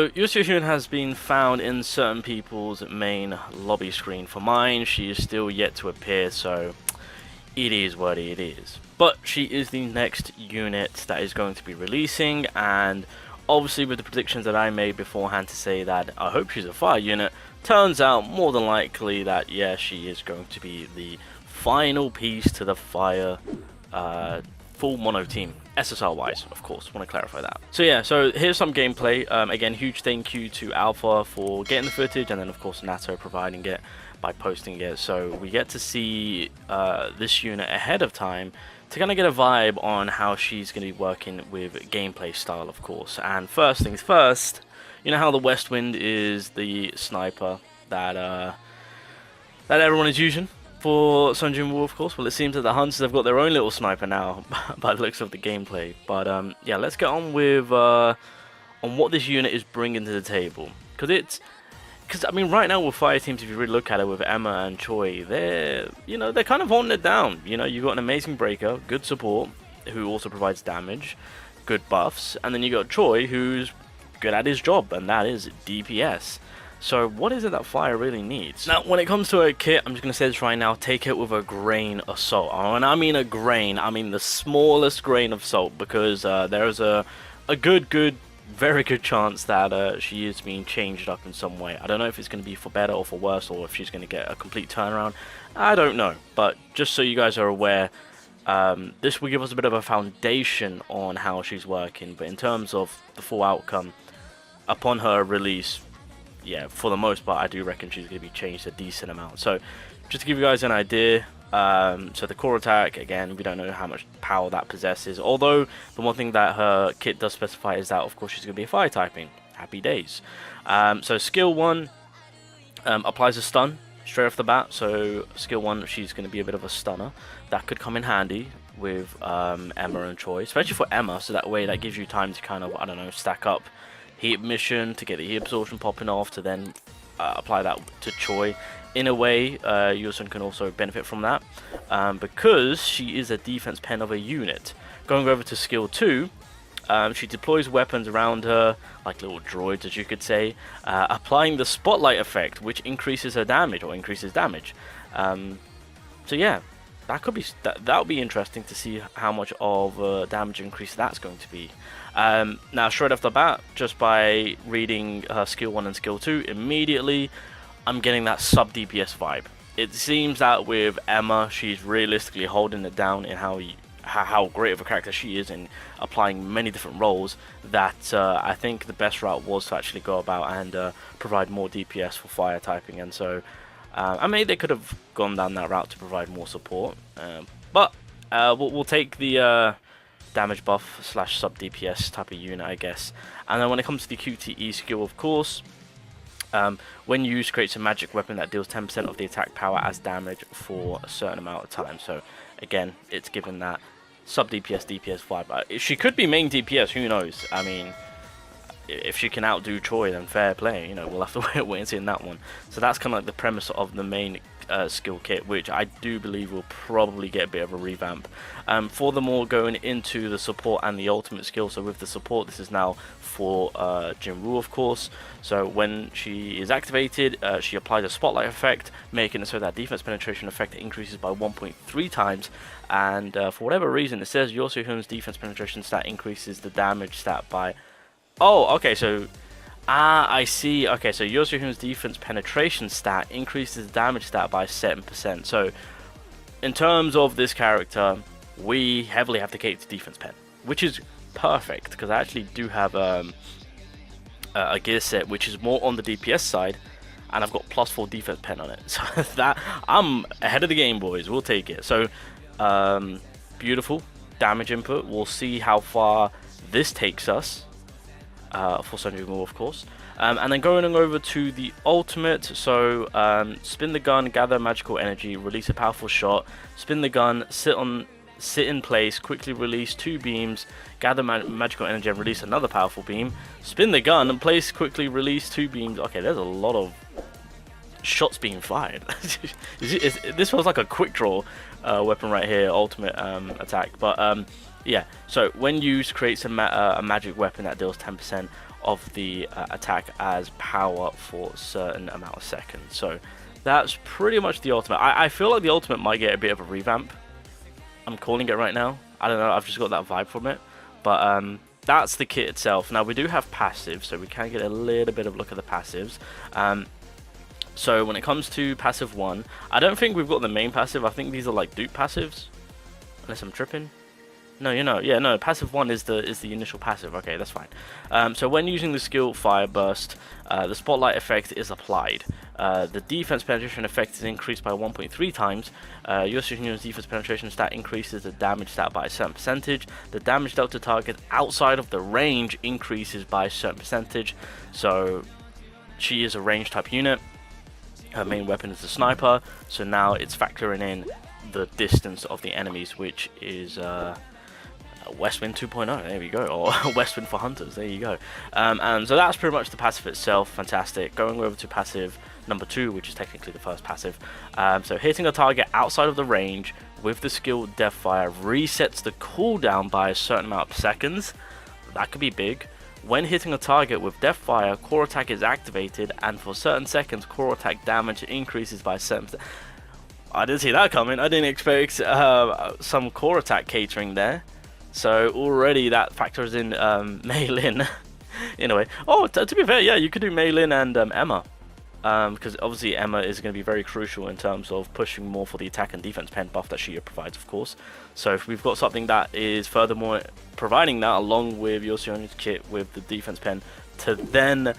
So Yosuhyun has been found in certain people's main lobby screen. For mine, she is still yet to appear, so it is what it is. But she is the next unit that is going to be releasing, and obviously with the predictions that I made beforehand to say that I hope she's a fire unit, turns out more than likely that yeah, she is going to be the final piece to the fire full mono team, SSR wise, of course, want to clarify that. So yeah, so here's some gameplay. Again, huge thank you to Alpha for getting the footage, and then of course Natto providing it by posting it, so we get to see this unit ahead of time to kind of get a vibe on how she's going to be working with gameplay style, of course. And first things first, you know how the West Wind is the sniper that that everyone is using for Sun Jin-woo, of course. Well, it seems that the Hunters have got their own little sniper now, by the looks of the gameplay. But yeah, let's get on with on what this unit is bringing to the table. Because I mean, right now with fire teams, if you really look at it, with Emma and Choi, they're kind of holding it down. You know, you've got an amazing breaker, good support, who also provides damage, good buffs, and then you got Choi, who's good at his job, and that is DPS. So what is it that fire really needs? Now, when it comes to a kit, I'm just going to say this right now, take it with a grain of salt. And I mean a grain, I mean the smallest grain of salt, because there's a very good chance that she is being changed up in some way. I don't know if it's going to be for better or for worse, or if she's going to get a complete turnaround. I don't know, but just so you guys are aware, this will give us a bit of a foundation on how she's working. But in terms of the full outcome, upon her release, yeah, for the most part, I do reckon she's going to be changed a decent amount. So, just to give you guys an idea, so the core attack, again, we don't know how much power that possesses. Although, the one thing that her kit does specify is that, of course, she's going to be a fire typing. Happy days. So, skill 1 applies a stun straight off the bat. So, skill 1, she's going to be a bit of a stunner. That could come in handy with Emma and Choi, especially for Emma. So, that way, that gives you time to kind of, I don't know, stack up heat mission to get the heat absorption popping off, to then apply that to Choi. In a way, Yosun can also benefit from that, because she is a defense pen of a unit. Going over to skill 2, she deploys weapons around her, like little droids, as you could say, applying the spotlight effect, which increases her damage, or increases damage. So yeah, that would be interesting to see how much of damage increase that's going to be. Now, straight off the bat, just by reading her skill 1 and skill 2, immediately I'm getting that sub DPS vibe. It seems that with Emma, she's realistically holding it down in how great of a character she is in applying many different roles, that I think the best route was to actually go about and provide more DPS for fire typing. And so I mean, they could have gone down that route to provide more support, but we'll take the damage buff / sub DPS type of unit, I guess. And then when it comes to the QTE skill, of course, when used, creates a magic weapon that deals 10% of the attack power as damage for a certain amount of time. So again, it's given that sub DPS vibe. She could be main DPS, who knows? I mean, if she can outdo Choi, then fair play. You know, we'll have to wait and see in that one. So that's kind of like the premise of the main skill kit, which I do believe will probably get a bit of a revamp. Furthermore, going into the support and the ultimate skill. So with the support, this is now for Jin-Woo, of course. So when she is activated, she applies a spotlight effect, making it so that defense penetration effect increases by 1.3 times. And for whatever reason, it says Yosuhyun's defense penetration stat increases the damage stat by... Oh, okay, so... I see. Okay, so Yosuhyun's defense penetration stat increases the damage stat by 7%. So, in terms of this character, we heavily have to cater to defense pen, which is perfect, because I actually do have a gear set which is more on the DPS side, and I've got +4 defense pen on it. So that I'm ahead of the game, boys. We'll take it. So, beautiful damage input. We'll see how far this takes us. For Sun Jin-woo, of course. And then going over to the ultimate, so spin the gun, gather magical energy, release a powerful shot, spin the gun, sit in place, quickly release 2 beams, gather magical energy and release another powerful beam, spin the gun and place, quickly release 2 beams. Okay, there's a lot of shots being fired. This feels like a quick draw weapon right here, ultimate attack. But yeah, so when used, creates a magic weapon that deals 10% of the attack as power for a certain amount of seconds. So that's pretty much the ultimate. I feel like the ultimate might get a bit of a revamp. I'm calling it right now. I don't know, I've just got that vibe from it. But that's the kit itself. Now we do have passives, so we can get a little bit of a look at the passives. So when it comes to passive 1, I don't think we've got the main passive. I think these are like dupe passives, unless I'm tripping. No, yeah, no, passive 1 is the initial passive. Okay, that's fine. So when using the skill Fire Burst, the Spotlight effect is applied. The defense penetration effect is increased by 1.3 times. Your unit's defense penetration stat increases the damage stat by a certain percentage. The damage dealt to target outside of the range increases by a certain percentage. So she is a range type unit. Her main weapon is the sniper. So now it's factoring in the distance of the enemies, which is Westwind 2.0, there we go, or Westwind for Hunters, there you go. And so that's pretty much the passive itself. Fantastic. Going over to passive number 2, which is technically the first passive. So hitting a target outside of the range with the skill Deathfire resets the cooldown by a certain amount of seconds. That could be big. When hitting a target with Deathfire, core attack is activated, and for certain seconds, core attack damage increases by a certain percent. I didn't see that coming. I didn't expect some core attack catering there. So already that factors in Mei-Lin in a way. Oh, to be fair, yeah, you could do Mei-Lin and Emma. Because obviously Emma is going to be very crucial in terms of pushing more for the attack and defense pen buff that she provides, of course. So if we've got something that is furthermore providing that along with Yosio's kit with the defense pen to then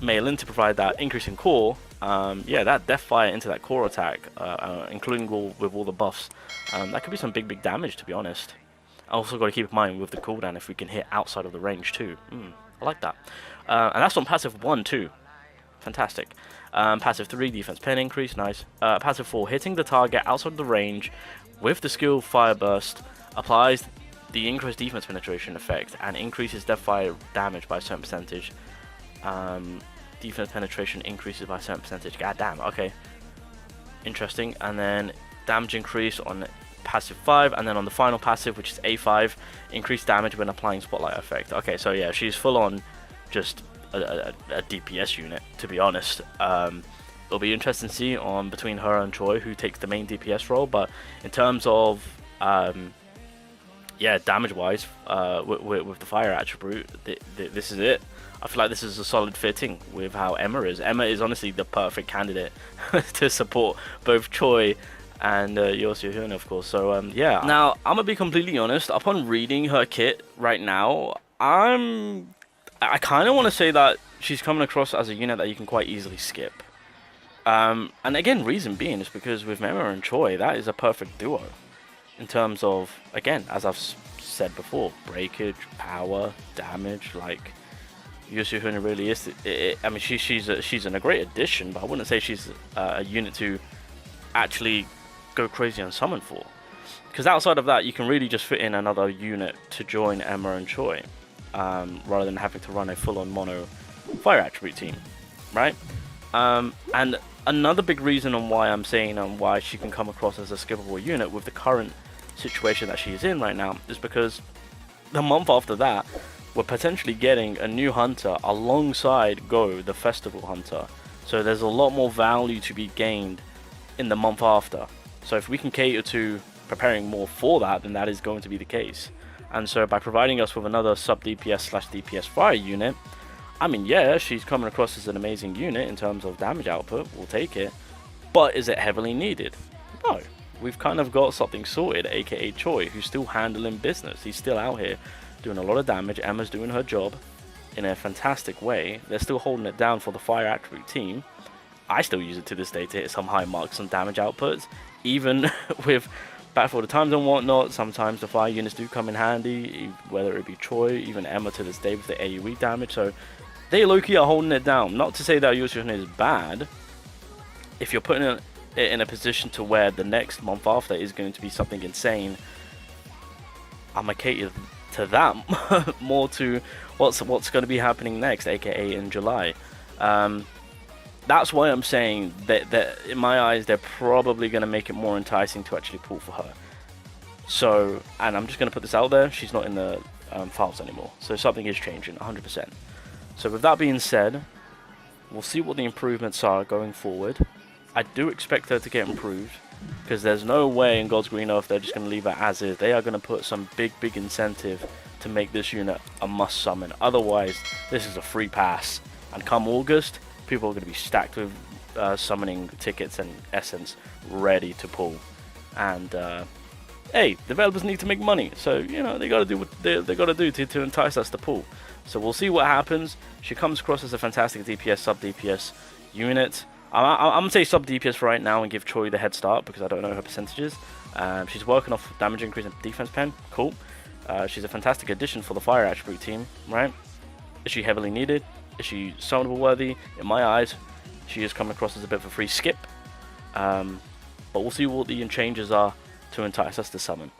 Mei-Lin to provide that increase in core, yeah, that Deathfire into that core attack, including with all the buffs, that could be some big damage, to be honest. Also got to keep in mind with the cooldown if we can hit outside of the range too. I like that. And that's on passive 1 too. Fantastic. Passive 3, defense pen increase, nice. Passive 4, hitting the target outside of the range with the skill Fire Burst applies the increased defense penetration effect and increases Deathfire damage by a certain percentage. Defense penetration increases by a certain percentage. God damn, okay. Interesting. And then damage increase on passive 5, and then on the final passive, which is A5, increased damage when applying Spotlight effect. Okay, so yeah, she's full on just a DPS unit, to be honest. It'll be interesting to see on between her and Choi who takes the main DPS role, but in terms of yeah, damage wise, with the fire attribute, this is it. I feel like this is a solid fitting with how Emma is. Emma is honestly the perfect candidate to support both Choi and Yosiohyun, of course. So yeah. Now I'm gonna be completely honest. Upon reading her kit right now, I kind of want to say that she's coming across as a unit that you can quite easily skip. And again, reason being is because with Emma and Choi, that is a perfect duo in terms of, again, as I've said before, breakage, power, damage. Like Yosiohyun really is. I mean, she's a great addition, but I wouldn't say she's a unit to actually go crazy on summon for, because outside of that you can really just fit in another unit to join Emma and Choi, rather than having to run a full-on mono fire attribute team, right? And another big reason on why I'm saying why she can come across as a skippable unit with the current situation that she's in right now is because the month after that we're potentially getting a new hunter alongside Go, the festival hunter. So there's a lot more value to be gained in the month after. So if we can cater to preparing more for that, then that is going to be the case. And so by providing us with another sub DPS / DPS fire unit, I mean, yeah, she's coming across as an amazing unit in terms of damage output. We'll take it. But is it heavily needed? No. We've kind of got something sorted, aka Choi, who's still handling business. He's still out here doing a lot of damage. Emma's doing her job in a fantastic way. They're still holding it down for the fire attribute team. I still use it to this day to hit some high marks on damage outputs. Even with Battlefield of Times and whatnot, sometimes the fire units do come in handy, whether it be Choi, even Emma to this day with the AoE damage. So they low-key are holding it down. Not to say that Yosiohyun is bad. If you're putting it in a position to where the next month after is going to be something insane, I'm gonna cater to that more to what's going to be happening next, aka in July. That's why I'm saying that in my eyes they're probably going to make it more enticing to actually pull for her. So, and I'm just going to put this out there, she's not in the files anymore. So something is changing 100%. So with that being said, we'll see what the improvements are going forward. I do expect her to get improved, because there's no way in God's green earth they're just going to leave it as is. They are going to put some big incentive to make this unit a must summon. Otherwise, this is a free pass. And come August, people are going to be stacked with summoning tickets and essence ready to pull. And hey, developers need to make money, so you know they got to do what they got to do to entice us to pull. So we'll see what happens. She comes across as a fantastic DPS, sub DPS unit. I'm gonna say sub DPS for right now and give Choi the head start because I don't know her percentages. She's working off damage increase and defense pen. Cool. She's a fantastic addition for the fire attribute team, right? Is she heavily needed? Is she summonable worthy? In my eyes, she is coming across as a bit of a free skip. But we'll see what the changes are to entice us to summon.